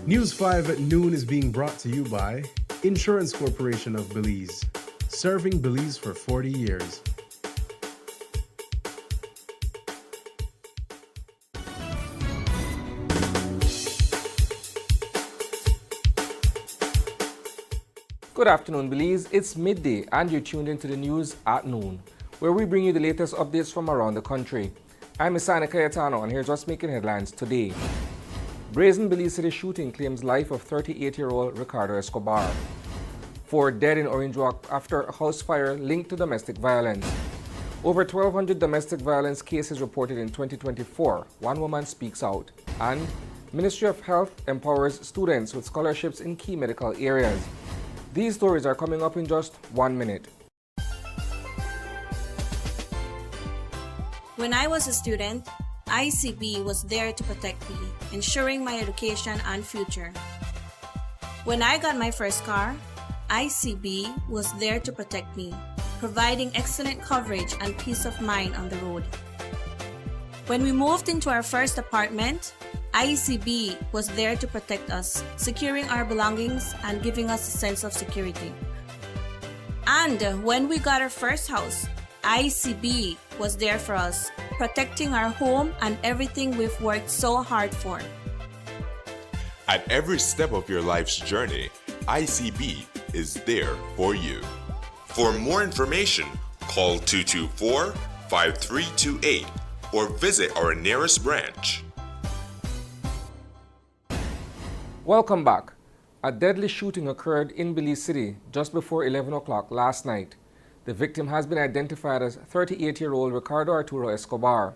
News 5 at noon is being brought to you by Insurance Corporation of Belize, serving Belize for 40 years. Good afternoon, Belize. It's midday and you're tuned into the news at noon, where we bring you the latest updates from around the country. I'm Isani Cayetano and here's what's making headlines today. Brazen Belize City shooting claims life of 38-year-old Ricardo Escobar. 4 dead in Orange Walk after a house fire linked to domestic violence. Over 1,200 domestic violence cases reported in 2024. One woman speaks out. And Ministry of Health empowers students with scholarships in key medical areas. These stories are coming up in just 1 minute. When I was a student, ICB was there to protect me, ensuring my education and future. When I got my first car, ICB was there to protect me, providing excellent coverage and peace of mind on the road. When we moved into our first apartment, ICB was there to protect us, securing our belongings and giving us a sense of security. And when we got our first house, ICB was there for us, protecting our home and everything we've worked so hard for. At every step of your life's journey, ICB is there for you. For more information, call 224-5328 or visit our nearest branch. Welcome back. A deadly shooting occurred in Belize City just before 11 o'clock last night. The victim has been identified as 38-year-old Ricardo Arturo Escobar.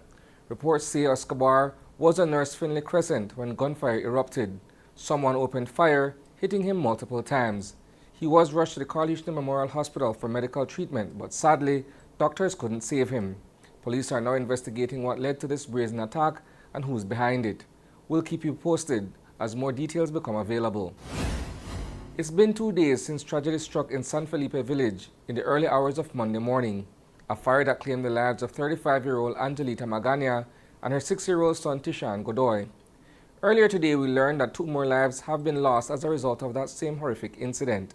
Reports say Escobar was on Nurse Finley Crescent when gunfire erupted. Someone opened fire, hitting him multiple times. He was rushed to the Carl Houston Memorial Hospital for medical treatment, but sadly, doctors couldn't save him. Police are now investigating what led to this brazen attack and who's behind it. We'll keep you posted as more details become available. It's been 2 days since tragedy struck in San Felipe village in the early hours of Monday morning. A fire that claimed the lives of 35-year-old Angelita Magana and her 6-year-old son Tishan Godoy. Earlier today, we learned that 2 more lives have been lost as a result of that same horrific incident.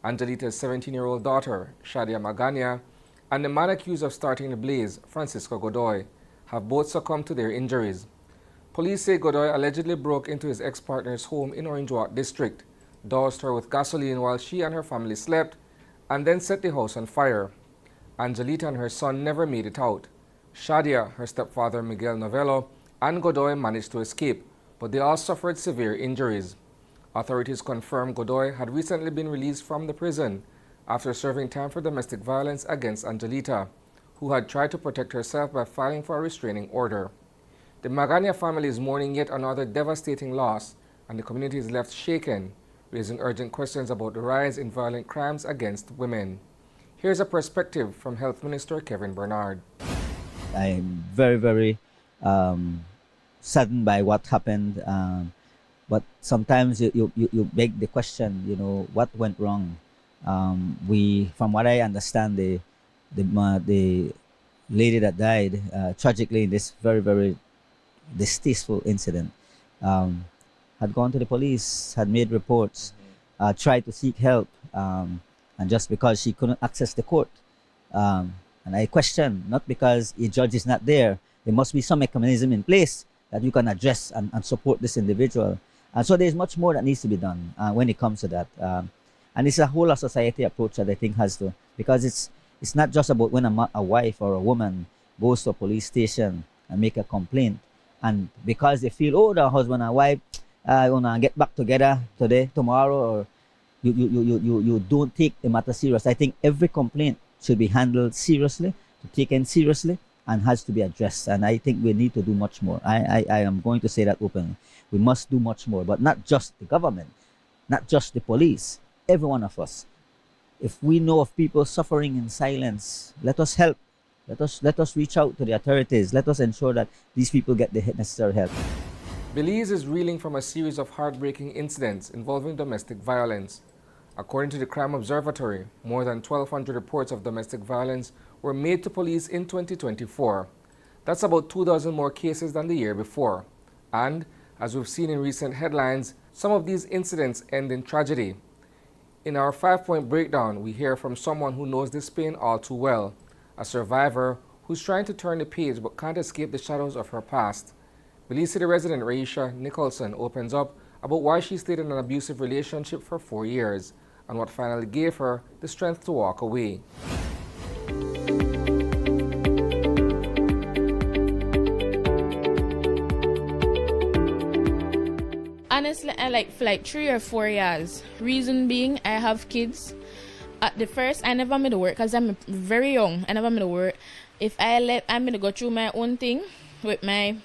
Angelita's 17-year-old daughter, Shadia Magana, and the man accused of starting the blaze, Francisco Godoy, have both succumbed to their injuries. Police say Godoy allegedly broke into his ex-partner's home in Orange Walk district, doused her with gasoline while she and her family slept, and then set the house on fire. Angelita and her son never made it out. Shadia, her stepfather Miguel Novello, and Godoy managed to escape, but they all suffered severe injuries. Authorities confirmed Godoy had recently been released from the prison after serving time for domestic violence against Angelita, who had tried to protect herself by filing for a restraining order. The Magana family is mourning yet another devastating loss, and the community is left shaken, raising urgent questions about the rise in violent crimes against women. Here's a perspective from Health Minister Kevin Bernard. I'm very saddened by what happened, but sometimes you beg the question, what went wrong? From what I understand, the lady that died tragically in this very distasteful incident had gone to the police, had made reports, tried to seek help, and just because she couldn't access the court. And I question, not because a judge is not there, there must be some mechanism in place that you can address and support this individual. And so there's much more that needs to be done when it comes to that. And it's a whole of society approach that I think has to, because it's not just about when a wife or a woman goes to a police station and make a complaint, and because they feel, oh, the husband and wife gonna get back together today, tomorrow, or you don't take the matter serious. I think every complaint should be handled seriously, taken seriously, and has to be addressed. And I think we need to do much more. I am going to say that openly. We must do much more, but not just the government, not just the police, every one of us. If we know of people suffering in silence, let us help. Let us reach out to the authorities. Let us ensure that these people get the necessary help. Belize is reeling from a series of heartbreaking incidents involving domestic violence. According to the Crime Observatory, more than 1,200 reports of domestic violence were made to police in 2024. That's about 2,000 more cases than the year before. And As we've seen in recent headlines, some of these incidents end in tragedy. In our 5-point breakdown, we hear from someone who knows this pain all too well, a survivor who's trying to turn the page but can't escape the shadows of her past. Belize City resident Raisha Nicholson opens up about why she stayed in an abusive relationship for 4 years and what finally gave her the strength to walk away. Honestly, I like for like 3 or 4 years. Reason being, I have kids. At the first, I never made it work because I'm very young. I never made it work. If I'm going to go through my own thing with my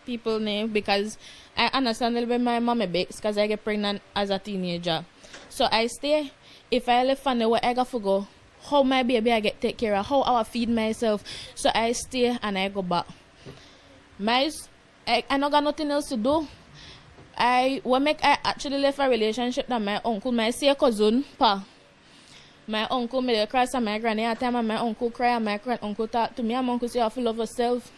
people name because I understand a little bit my mama bakes because I get pregnant as a teenager. So I stay. If I live from where I got to go, how my baby I get take care of, how I feed myself. So I stay and I go back. I not got nothing else to do. I actually left a relationship that my uncle, my say cousin, pa. My uncle made a cry and my granny at time and my uncle cry and my uncle talk to me and my uncle say you have to love yourself.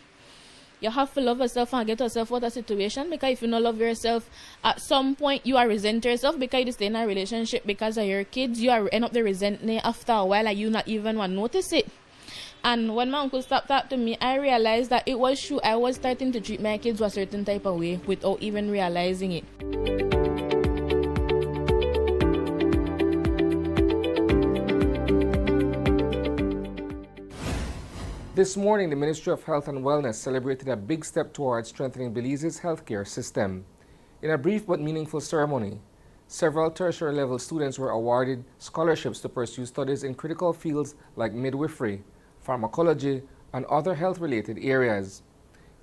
You have to love yourself and get yourself out of a situation because if you don't love yourself, at some point you are resent yourself because you stay in a relationship because of your kids. You are end up the resentment after a while and you not even want to notice it. And when my uncle stopped talking to me, I realized that it was true. I was starting to treat my kids a certain type of way without even realizing it. This morning, the Ministry of Health and Wellness celebrated a big step towards strengthening Belize's healthcare system. In a brief but meaningful ceremony, several tertiary level students were awarded scholarships to pursue studies in critical fields like midwifery, pharmacology, and other health-related areas.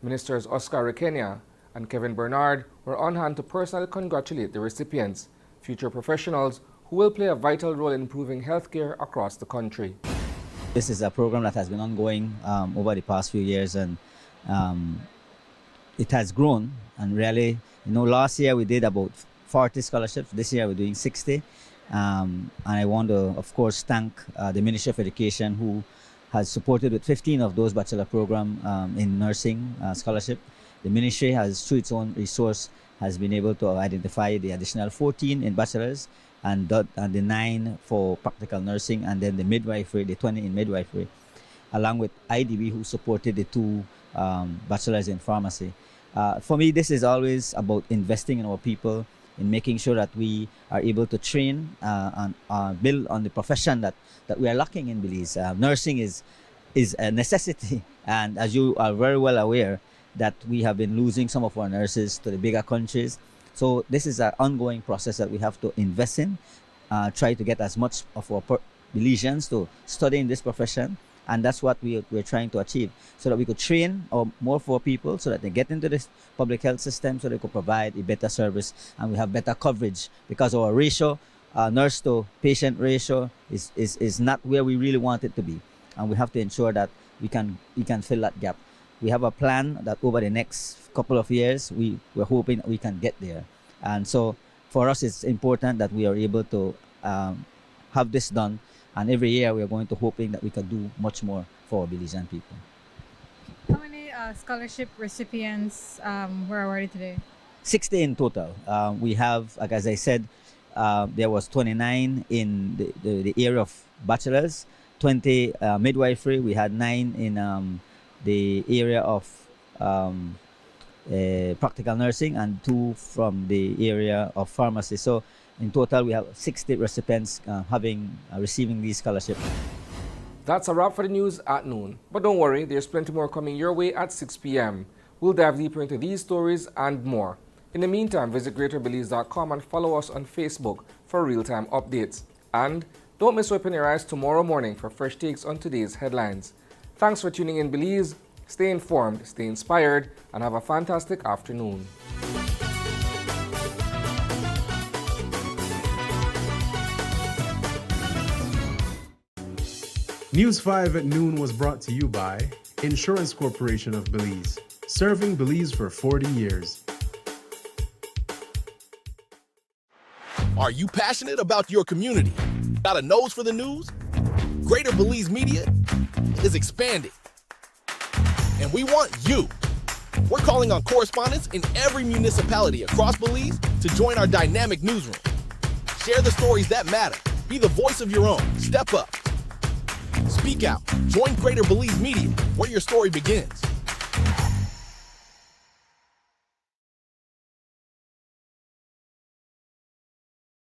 Ministers Oscar Rekenia and Kevin Bernard were on hand to personally congratulate the recipients, future professionals who will play a vital role in improving healthcare across the country. This is a program that has been ongoing over the past few years, and it has grown. And really, last year we did about 40 scholarships. This year we're doing 60. And I want to, of course, thank the Ministry of Education, who has supported with 15 of those bachelor program in nursing scholarship. The ministry has, through its own resource, has been able to identify the additional 14 in bachelors and the 9 for practical nursing, and then the midwifery, the 20 in midwifery, along with IDB, who supported the 2 bachelors in pharmacy. For me, this is always about investing in our people, in making sure that we are able to train and build on the profession that we are lacking in Belize. Nursing is a necessity, and as you are very well aware, that we have been losing some of our nurses to the bigger countries. So this is an ongoing process that we have to invest in, try to get as much of our Belizeans to study in this profession, and that's what we're trying to achieve, so that we could train more for people so that they get into this public health system so they could provide a better service and we have better coverage, because our ratio, nurse to patient ratio is not where we really want it to be, and we have to ensure that we can fill that gap. We have a plan that over the next couple of years we're hoping we can get there, and so for us it's important that we are able to have this done, and every year we are going to hoping that we can do much more for our Belizean people. How many scholarship recipients were awarded today? 60 in total. We have, like as I said, there was 29 in the area of bachelors, 20 midwifery. We had 9 in the area of practical nursing, and 2 from the area of pharmacy. So in total, we have 60 recipients receiving these scholarships. That's a wrap for the news at noon. But don't worry, there's plenty more coming your way at 6 p.m. We'll dive deeper into these stories and more. In the meantime, visit greaterbelize.com and follow us on Facebook for real-time updates. And don't miss Open Your Eyes tomorrow morning for fresh takes on today's headlines. Thanks for tuning in, Belize. Stay informed, stay inspired, and have a fantastic afternoon. News 5 at noon was brought to you by Insurance Corporation of Belize, serving Belize for 40 years. Are you passionate about your community? Got a nose for the news? Greater Belize Media is expanding, and we want you We're calling on correspondents in every municipality across Belize to join our dynamic newsroom. Share the stories that matter. Be the voice of your own. Step up. Speak out. Join Greater Belize Media, where your story begins.